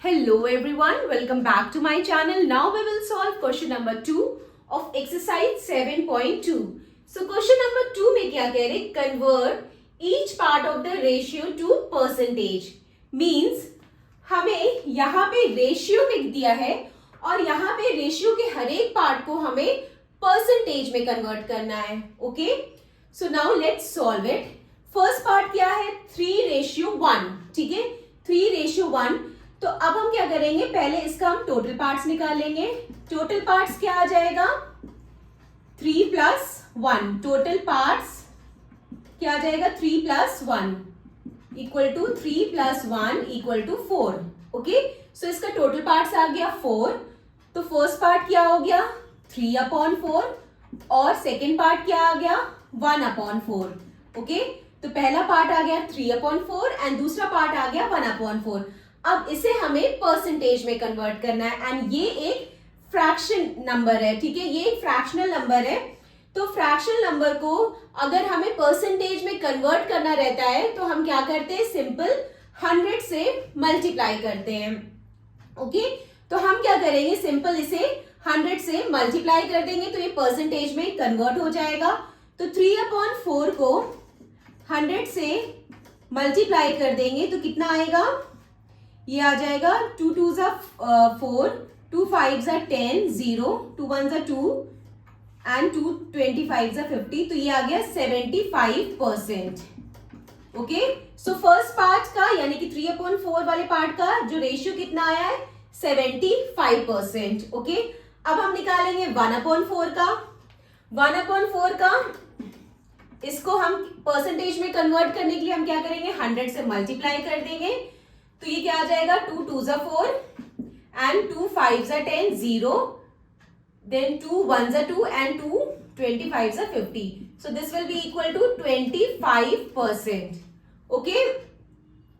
Hello everyone, welcome back to my channel. Now we will solve question number 2 of exercise 7.2. So question number 2 में क्या कह रहे? Convert each part of the ratio to percentage. Means हमें यहाँ पे ratio लिख दिया है और यहाँ पे रेशियो के हर एक पार्ट को हमें परसेंटेज में कन्वर्ट करना है. Okay, so now let's solve it. First part क्या है? 3:1. ठीक है, 3:1. तो अब हम क्या करेंगे, पहले इसका हम टोटल पार्ट्स निकालेंगे. टोटल पार्ट्स क्या आ जाएगा? 3 + 1. टोटल पार्ट्स क्या आ जाएगा? 3 + 1 equal to 3 + 1 equal to 4. Okay, so इसका टोटल पार्ट्स आ गया 4. तो फर्स्ट पार्ट क्या हो गया? 3/4 और सेकेंड पार्ट क्या आ गया? 1/4. ओके, तो पहला पार्ट आ गया 3/4 एंड दूसरा पार्ट आ गया 1/4. अब इसे हमें परसेंटेज में कन्वर्ट करना है एंड ये एक फ्रैक्शन नंबर है. ठीक है, ये एक फ्रैक्शनल नंबर है. तो फ्रैक्शनल नंबर को अगर हमें परसेंटेज में कन्वर्ट करना रहता है तो हम क्या करते हैं? सिंपल 100 से मल्टीप्लाई करते हैं. ओके, तो हम क्या करेंगे? सिंपल इसे 100 से मल्टीप्लाई कर देंगे तो ये परसेंटेज में कन्वर्ट हो जाएगा. तो 3/4 को 100 से मल्टीप्लाई कर देंगे तो कितना आएगा? ये आ जाएगा 2 2s 4, 2 5s 10, 0, 2 1s 2 and 2 25s 50. तो ये आ गया 75%. ओके, सो फर्स्ट पार्ट का यानी कि 3/4 वाले पार्ट का जो रेशियो कितना आया है? 75%. ओके, अब हम निकालेंगे 1/4 का. 1/4 का इसको हम परसेंटेज में कन्वर्ट करने के लिए हम क्या करेंगे? 100 से मल्टीप्लाई कर देंगे. तो ये क्या आ जाएगा? 2 2s 4 and 2 5s 10, 0, then 2 1s 2 and 2 25s 50. So this will be equal to 25%. Okay,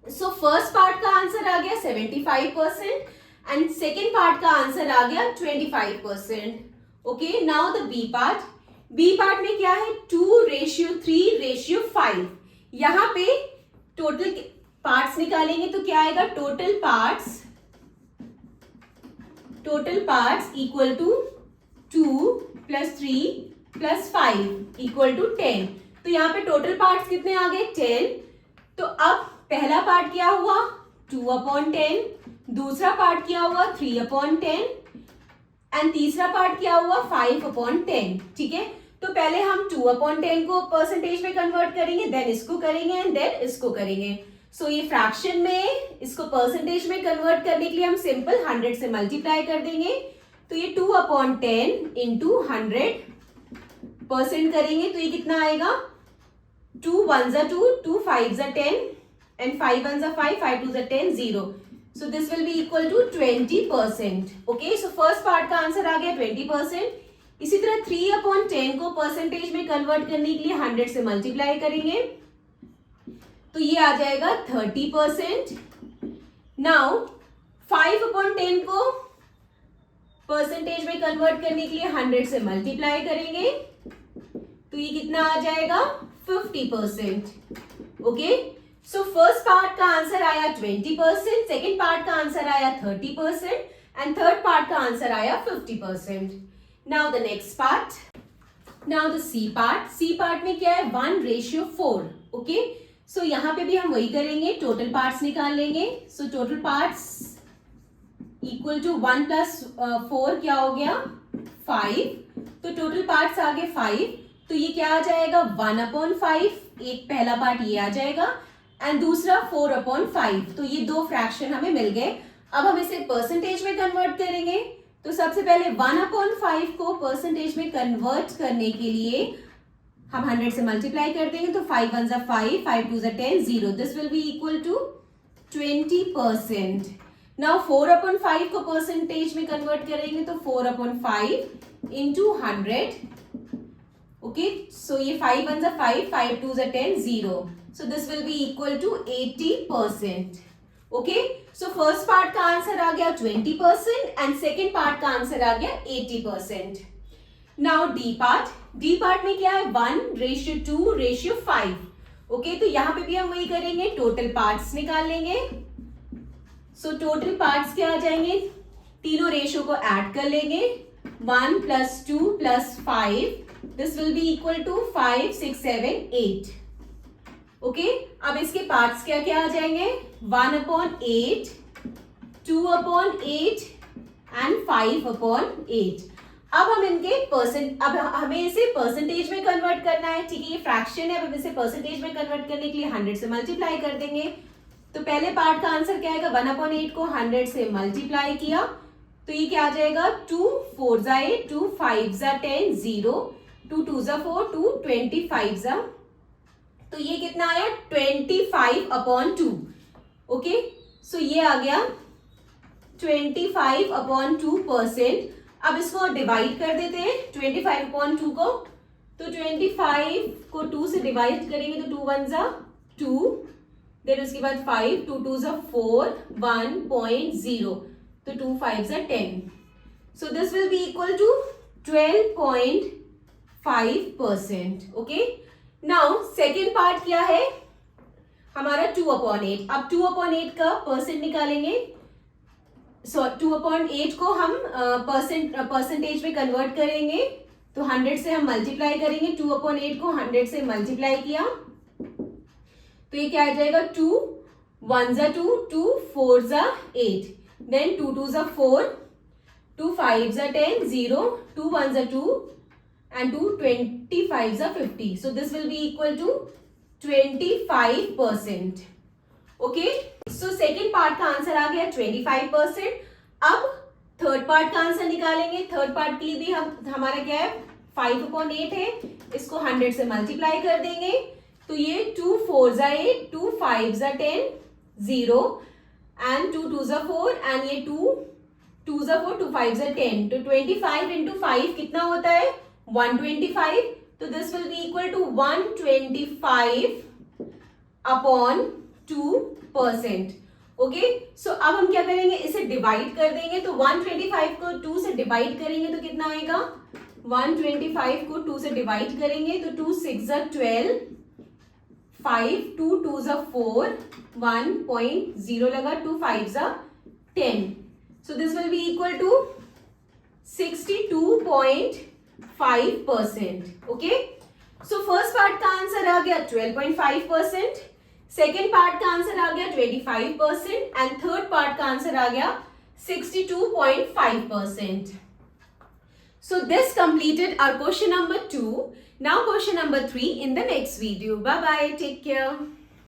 so first part का आंसर आ गया 75% and second part का आंसर आ गया 25%. Okay, now the B part. B part में क्या है? 2:3:5. यहाँ पे टोटल पार्ट्स निकालेंगे तो क्या आएगा? Total parts equal to 2 + 3 + 5 equal to 10. तो यहाँ पे टोटल पार्ट्स कितने आ गए? 10. तो अब पहला पार्ट क्या हुआ? 2/10. दूसरा पार्ट क्या हुआ? 3/10 एंड तीसरा पार्ट क्या हुआ? 5/10. ठीक है, तो पहले हम 2/10 को परसेंटेज में कन्वर्ट करेंगे, देन इसको करेंगे एंड देन इसको करेंगे. सो ये फ्रैक्शन में इसको परसेंटेज में कन्वर्ट करने के लिए हम सिंपल 100 से मल्टीप्लाई कर देंगे. तो ये 2/10 इंटू 100% करेंगे तो ये कितना आएगा? 2 1s 2, 2 5s 10 and 5 1s 5, 5 2s 10, 0. So this will be equal to 20%. Okay, so first part का आंसर आ गया 20%. इसी तरह 3/10 को परसेंटेज में कन्वर्ट करने के लिए 100 से मल्टीप्लाई करेंगे तो ये आ जाएगा 30%. नाउ 5/10 को परसेंटेज में कन्वर्ट करने के लिए 100 से मल्टीप्लाई करेंगे तो ये कितना आ जाएगा? 50%. ओके, सो फर्स्ट पार्ट का आंसर आया 20%, सेकेंड पार्ट का आंसर आया 30% एंड थर्ड पार्ट का आंसर आया 50%. Now the next part. Now the C part. C part में क्या है? 1:4. ओके, सो यहाँ पे भी हम वही करेंगे, टोटल पार्ट्स निकाल लेंगे. So total parts equal to 1 + 4 क्या हो गया? 5. तो टोटल पार्ट्स आ गए 5. तो ये क्या आ जाएगा? 1/5. एक पहला पार्ट ये आ जाएगा एंड दूसरा 4/5. तो ये दो फ्रैक्शन हमें मिल गए. अब हम इसे परसेंटेज में कन्वर्ट करेंगे. तो सबसे पहले 1/5 को परसेंटेज में कन्वर्ट करने के लिए हम 100 से मल्टीप्लाई कर देंगे तो 5 1s 5, 5 2s 10, 0. This will be equal to 20%. Now 4/5 को परसेंटेज में कन्वर्ट करेंगे तो 4/5 इंटू 100. ओके, सो ये 5 1s 5, 5 2s 10, 0. So this will be equal to 80%. Okay, so first part का आंसर आ गया 20% एंड सेकेंड पार्ट का आंसर आ गया 80%. Now D part. D part में क्या है? 1:2:5. ओके, तो यहाँ पे भी हम वही करेंगे, टोटल पार्ट्स निकाल लेंगे. सो टोटल पार्ट्स क्या आ जाएंगे, तीनों रेशियो को ऐड कर लेंगे, 1 + 2 + 5, this will be equal to 5 6 7 8। Okay, अब इसके पार्ट्स क्या क्या आ जाएंगे, 1/8, 2/8 एंड 5/8। अब हम इनके अब हमें इसे परसेंटेज में कन्वर्ट करना है, ठीक है, ये फ्रैक्शन है, अब हम इसे परसेंटेज में कन्वर्ट करने के लिए 100 से मल्टीप्लाई कर देंगे। तो पहले पार्ट का आंसर क्या आएगा, 1/8 को 100 से मल्टीप्लाई किया तो ये क्या आ जाएगा, 2 4 8, 2 5 10, 0, 2 2 4, 2 25, तो ये कितना आया, 25/2। ओके, सो ये आ गया 25/2%। अब इसको डिवाइड कर देते हैं 25/2 को, तो 25 को 2 से डिवाइड करेंगे तो 2 1 ज़ा 2, देन उसके बाद 5, 2 2 ज़ा 4, 1.0, तो 2 5 ज़ा 10, so this will be equal to 12.5%। Okay, now second part क्या है हमारा, 2/8। अब 2/8 का परसेंट निकालेंगे, सो 2/8 को हम परसेंटेज में कन्वर्ट करेंगे, तो 100 से हम मल्टीप्लाई करेंगे, 2/8 को 100 से मल्टीप्लाई किया तो ये क्या आ जाएगा, 2 1 ज़ा 2, 2 4 ज़ा 8, देन 2 2 ज़ा 4, 2 5 ज़ा 10, 0, 2 1 ज़ा 2 and 2 25 ज़ा 50, so this will be equal to 25%। Okay, so second part का आंसर आ गया 25%। अब थर्ड पार्ट का आंसर निकालेंगे, थर्ड पार्ट के लिए भी हमारा क्या है, 5/8 है, इसको 100 से मल्टीप्लाई कर देंगे तो ये 2 4 ज़ा 8, 2 5 ज़ा 10, 0 एंड 2 2 ज़ा 4 एंड ये 2 2 ज़ा 4, 2 5 ज़ा 10, तो 25 × 5 कितना होता है, 125, तो this will be equal to 125/2%। Okay, so अब हम क्या करेंगे, इसे डिवाइड कर देंगे, तो 125 को 2 से डिवाइड करेंगे तो कितना आएगा, 125 को 2 से डिवाइड करेंगे तो 2 6 ज़ा 12, 5 2 2 ज़ा 4, 1.0 लगा, 2 5 ज़ा 10, so this will be equal to 62.5%। Okay, so first part का आंसर आ गया 12.5%, सेकेंड पार्ट का आंसर आ गया 25% एंड थर्ड पार्ट का आंसर आ गया 62.5%। So this completed our question number 2. Now question number 3 in the next video. Bye bye. Take care.